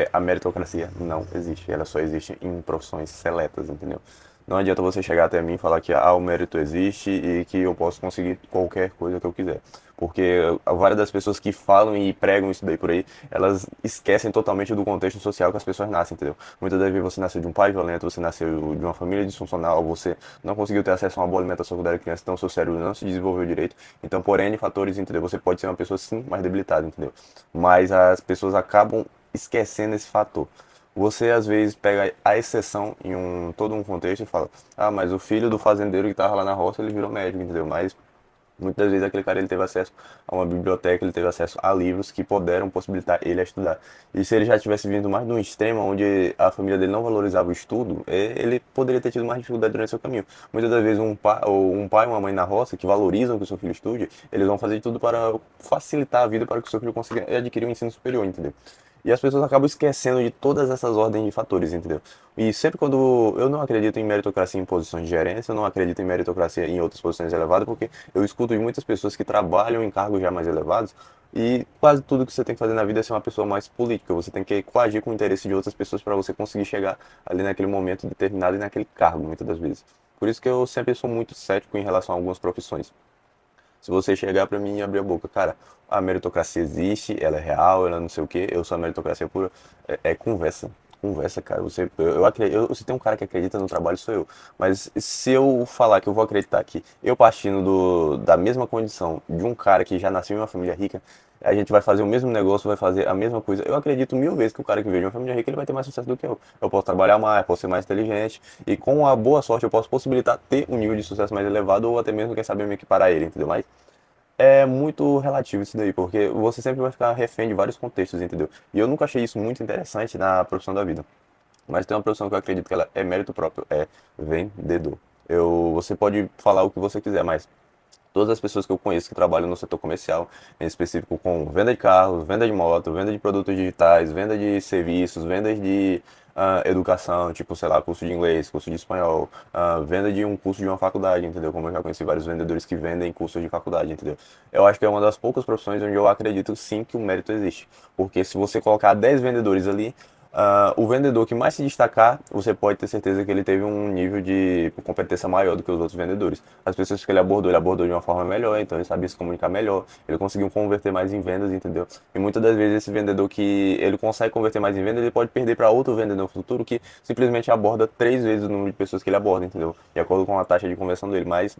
porque a meritocracia não existe. Ela só existe em profissões seletas, entendeu? Não adianta você chegar até mim e falar que o mérito existe e que eu posso conseguir qualquer coisa que eu quiser. Porque várias das pessoas que falam e pregam isso daí por aí, elas esquecem totalmente do contexto social que as pessoas nascem, entendeu? Muitas das vezes você nasceu de um pai violento, você nasceu de uma família disfuncional, você não conseguiu ter acesso a uma boa alimentação quando era criança, então seu cérebro não se desenvolveu direito. Então, por N fatores, entendeu? Você pode ser uma pessoa sim mais debilitada, entendeu? Mas as pessoas acabam esquecendo esse fator. Você às vezes pega a exceção em todo um contexto e fala, mas o filho do fazendeiro que estava lá na roça, ele virou médico, entendeu? Mas muitas vezes aquele cara ele teve acesso a uma biblioteca, ele teve acesso a livros que puderam possibilitar ele a estudar. E se ele já tivesse vindo mais de um extremo onde a família dele não valorizava o estudo, ele poderia ter tido mais dificuldade durante seu caminho. Muitas das vezes um pai ou uma mãe na roça que valorizam que o seu filho estude, eles vão fazer de tudo para facilitar a vida para que o seu filho consiga adquirir um ensino superior, entendeu? E as pessoas acabam esquecendo de todas essas ordens de fatores, entendeu? E sempre quando eu não acredito em meritocracia em posições de gerência, eu não acredito em meritocracia em outras posições elevadas, porque eu escuto de muitas pessoas que trabalham em cargos já mais elevados e quase tudo que você tem que fazer na vida é ser uma pessoa mais política. Você tem que coagir com o interesse de outras pessoas para você conseguir chegar ali naquele momento determinado e naquele cargo, muitas das vezes. Por isso que eu sempre sou muito cético em relação a algumas profissões. Se você chegar pra mim e abrir a boca, cara, a meritocracia existe, ela é real, ela não sei o quê, eu sou a meritocracia pura, é conversa. Conversa, cara. Se tem um cara que acredita no trabalho, sou eu. Mas se eu falar que eu vou acreditar que eu partindo da mesma condição de um cara que já nasceu em uma família rica, a gente vai fazer o mesmo negócio, vai fazer a mesma coisa. Eu acredito mil vezes que o cara que veio de uma família rica, ele vai ter mais sucesso do que eu. Eu posso trabalhar mais, posso ser mais inteligente, e com a boa sorte eu posso possibilitar ter um nível de sucesso mais elevado, ou até mesmo, quem sabe, me equiparar a ele, entendeu? Mas é muito relativo isso daí, porque você sempre vai ficar refém de vários contextos, entendeu? E eu nunca achei isso muito interessante na profissão da vida. Mas tem uma profissão que eu acredito que ela é mérito próprio, é vendedor. Você pode falar o que você quiser, mas todas as pessoas que eu conheço que trabalham no setor comercial, em específico com venda de carros, venda de moto, venda de produtos digitais, venda de serviços, vendas de educação, tipo, sei lá, curso de inglês, curso de espanhol, venda de um curso de uma faculdade, entendeu? Como eu já conheci vários vendedores que vendem cursos de faculdade, entendeu? Eu acho que é uma das poucas profissões onde eu acredito sim que o mérito existe. Porque se você colocar 10 vendedores ali, o vendedor que mais se destacar, você pode ter certeza que ele teve um nível de competência maior do que os outros vendedores. As pessoas que ele abordou de uma forma melhor, então ele sabia se comunicar melhor, ele conseguiu converter mais em vendas, entendeu? E muitas das vezes esse vendedor que ele consegue converter mais em vendas, ele pode perder para outro vendedor no futuro que simplesmente aborda 3 vezes o número de pessoas que ele aborda, entendeu? De acordo com a taxa de conversão dele. Mas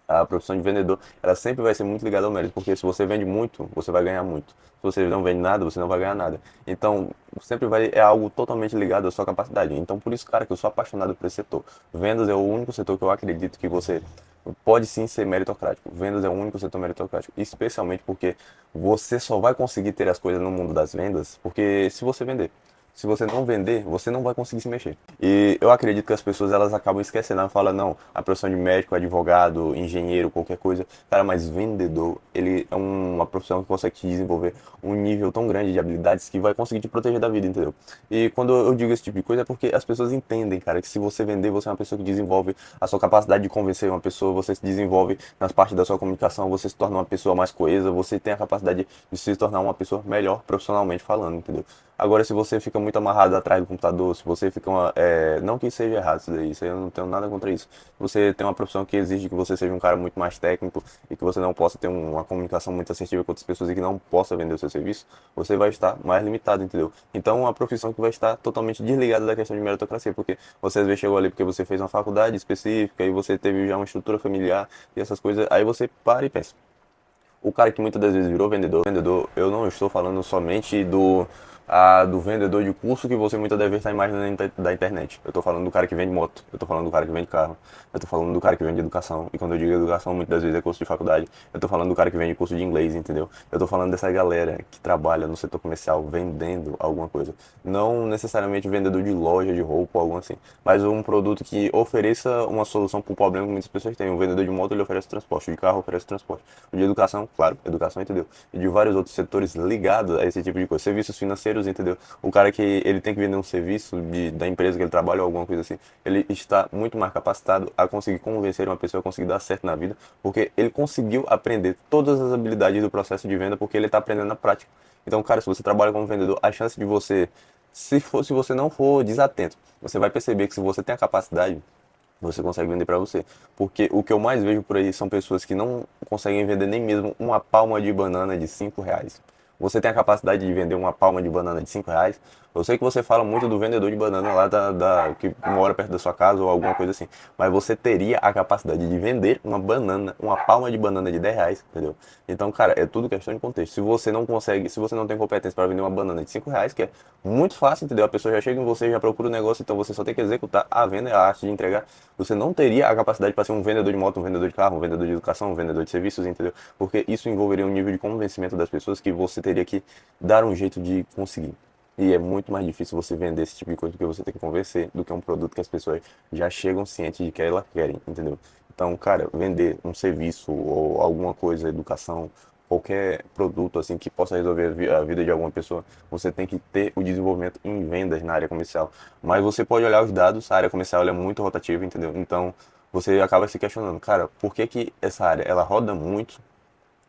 a profissão de vendedor, ela sempre vai ser muito ligada ao mérito, porque se você vende muito, você vai ganhar muito. Se você não vende nada, você não vai ganhar nada. Então, é algo totalmente ligado à sua capacidade. Então, por isso, cara, que eu sou apaixonado por esse setor. Vendas é o único setor que eu acredito que você pode sim ser meritocrático. Vendas é o único setor meritocrático, especialmente porque você só vai conseguir ter as coisas no mundo das vendas, porque se você vender. Se você não vender, você não vai conseguir se mexer. E eu acredito que as pessoas elas acabam esquecendo, ela fala, não, a profissão de médico, advogado, engenheiro, qualquer coisa, cara, mas vendedor, ele é uma profissão que consegue te desenvolver um nível tão grande de habilidades que vai conseguir te proteger da vida, entendeu? E quando eu digo esse tipo de coisa é porque as pessoas entendem, cara, que se você vender, você é uma pessoa que desenvolve a sua capacidade de convencer uma pessoa, você se desenvolve nas partes da sua comunicação, você se torna uma pessoa mais coesa, você tem a capacidade de se tornar uma pessoa melhor profissionalmente falando, entendeu? Agora, se você fica muito amarrado atrás do computador, se você fica não que seja errado isso aí eu não tenho nada contra isso. Se você tem uma profissão que exige que você seja um cara muito mais técnico e que você não possa ter uma comunicação muito assertiva com outras pessoas e que não possa vender o seu serviço, você vai estar mais limitado, entendeu? Então, é uma profissão que vai estar totalmente desligada da questão de meritocracia, porque você às vezes chegou ali porque você fez uma faculdade específica e você teve já uma estrutura familiar e essas coisas, aí você para e pensa. O cara que muitas das vezes virou vendedor, eu não estou falando somente do vendedor de curso que você muitas das vezes está imaginando da internet. Eu estou falando do cara que vende moto, eu estou falando do cara que vende carro, eu estou falando do cara que vende educação. E quando eu digo educação, muitas das vezes é curso de faculdade. Eu estou falando do cara que vende curso de inglês, entendeu? Eu estou falando dessa galera que trabalha no setor comercial vendendo alguma coisa. Não necessariamente vendedor de loja, de roupa ou algo assim, mas um produto que ofereça uma solução para o problema que muitas pessoas têm. Um vendedor de moto, ele oferece transporte, de carro oferece transporte. O de educação, claro, educação, entendeu? E de vários outros setores ligados a esse tipo de coisa. Serviços financeiros, entendeu? O cara que ele tem que vender um serviço da empresa que ele trabalha ou alguma coisa assim, ele está muito mais capacitado a conseguir convencer uma pessoa a conseguir dar certo na vida, porque ele conseguiu aprender todas as habilidades do processo de venda, porque ele está aprendendo na prática. Então, cara, se você trabalha como vendedor, a chance de você se você não for desatento, você vai perceber que se você tem a capacidade, você consegue vender para você. Porque o que eu mais vejo por aí são pessoas que não conseguem vender nem mesmo uma palma de banana de R$ 5. Você tem a capacidade de vender uma palma de banana de R$ 5? Eu sei que você fala muito do vendedor de banana lá que mora perto da sua casa ou alguma coisa assim. Mas você teria a capacidade de vender uma banana, uma palma de banana de R$ 10, entendeu? Então, cara, é tudo questão de contexto. Se você não consegue, se você não tem competência para vender uma banana de R$ 5, que é muito fácil, entendeu? A pessoa já chega em você, já procura o negócio, então você só tem que executar a venda, a arte de entregar. Você não teria a capacidade para ser um vendedor de moto, um vendedor de carro, um vendedor de educação, um vendedor de serviços, entendeu? Porque isso envolveria um nível de convencimento das pessoas que você teria que dar um jeito de conseguir. E é muito mais difícil você vender esse tipo de coisa, porque você tem que convencer, do que um produto que as pessoas já chegam cientes de que elas querem, entendeu? Então, cara, vender um serviço ou alguma coisa, educação, qualquer produto assim que possa resolver a vida de alguma pessoa, você tem que ter o desenvolvimento em vendas na área comercial. Mas você pode olhar os dados, a área comercial ela é muito rotativa, entendeu? Então, você acaba se questionando, cara, por que que essa área ela roda muito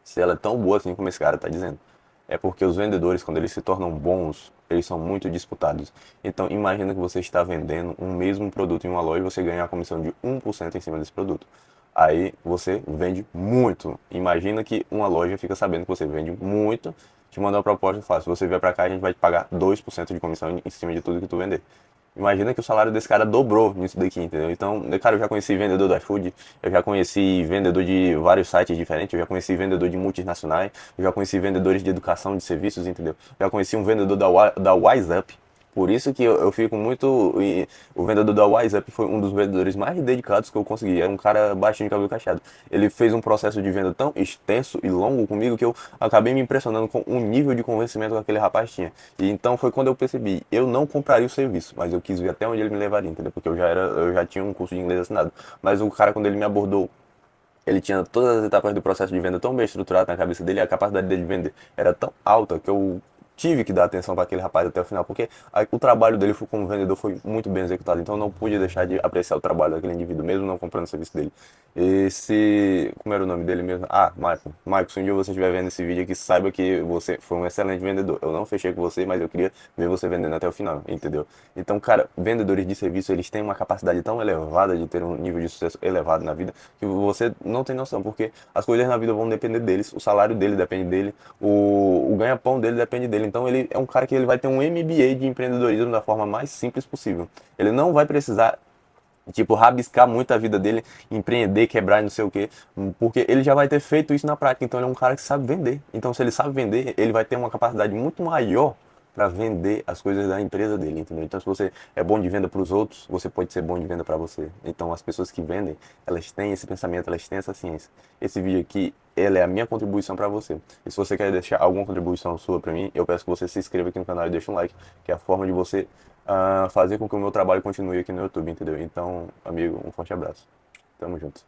se ela é tão boa assim como esse cara está dizendo? É porque os vendedores, quando eles se tornam bons, eles são muito disputados. Então, imagina que você está vendendo um mesmo produto em uma loja e você ganha a comissão de 1% em cima desse produto. Aí você vende muito. Imagina que uma loja fica sabendo que você vende muito, te manda uma proposta e fala, se você vier para cá, a gente vai te pagar 2% de comissão em cima de tudo que tu vender. Imagina que o salário desse cara dobrou nisso daqui, entendeu? Então, cara, eu já conheci vendedor do iFood, eu já conheci vendedor de vários sites diferentes, eu já conheci vendedor de multinacionais, eu já conheci vendedores de educação, de serviços, entendeu? Já conheci um vendedor da WhatsApp. Por isso que eu fico muito. O vendedor da WhatsApp foi um dos vendedores mais dedicados que eu consegui. Era um cara baixinho de cabelo cacheado. Ele fez um processo de venda tão extenso e longo comigo que eu acabei me impressionando com o nível de convencimento que aquele rapaz tinha. E então foi quando eu percebi, eu não compraria o serviço, mas eu quis ver até onde ele me levaria, entendeu? Porque eu já tinha um curso de inglês assinado. Mas o cara, quando ele me abordou, ele tinha todas as etapas do processo de venda tão bem estruturado na cabeça dele, a capacidade dele de vender era tão alta que eu tive que dar atenção para aquele rapaz até o final, porque o trabalho dele como vendedor foi muito bem executado, então eu não pude deixar de apreciar o trabalho daquele indivíduo, mesmo não comprando o serviço dele. Como era o nome dele mesmo? Ah, Michael. Michael, se um dia você estiver vendo esse vídeo aqui, saiba que você foi um excelente vendedor. Eu não fechei com você, mas eu queria ver você vendendo até o final, entendeu? Então, cara, vendedores de serviço, eles têm uma capacidade tão elevada de ter um nível de sucesso elevado na vida, que você não tem noção, porque as coisas na vida vão depender deles, o salário dele depende dele, o ganha-pão dele depende dele. Então ele é um cara que ele vai ter um MBA de empreendedorismo da forma mais simples possível. Ele não vai precisar tipo, rabiscar muito a vida dele, empreender, quebrar e não sei o quê, porque ele já vai ter feito isso na prática. Então ele é um cara que sabe vender. Então se ele sabe vender, ele vai ter uma capacidade muito maior para vender as coisas da empresa dele, entendeu? Então se você é bom de venda para os outros, você pode ser bom de venda para você. Então as pessoas que vendem, elas têm esse pensamento, elas têm essa ciência. Esse vídeo aqui, ele é a minha contribuição para você. E se você quer deixar alguma contribuição sua para mim, eu peço que você se inscreva aqui no canal e deixe um like, que é a forma de você fazer com que o meu trabalho continue aqui no YouTube, entendeu? Então, amigo, um forte abraço. Tamo junto.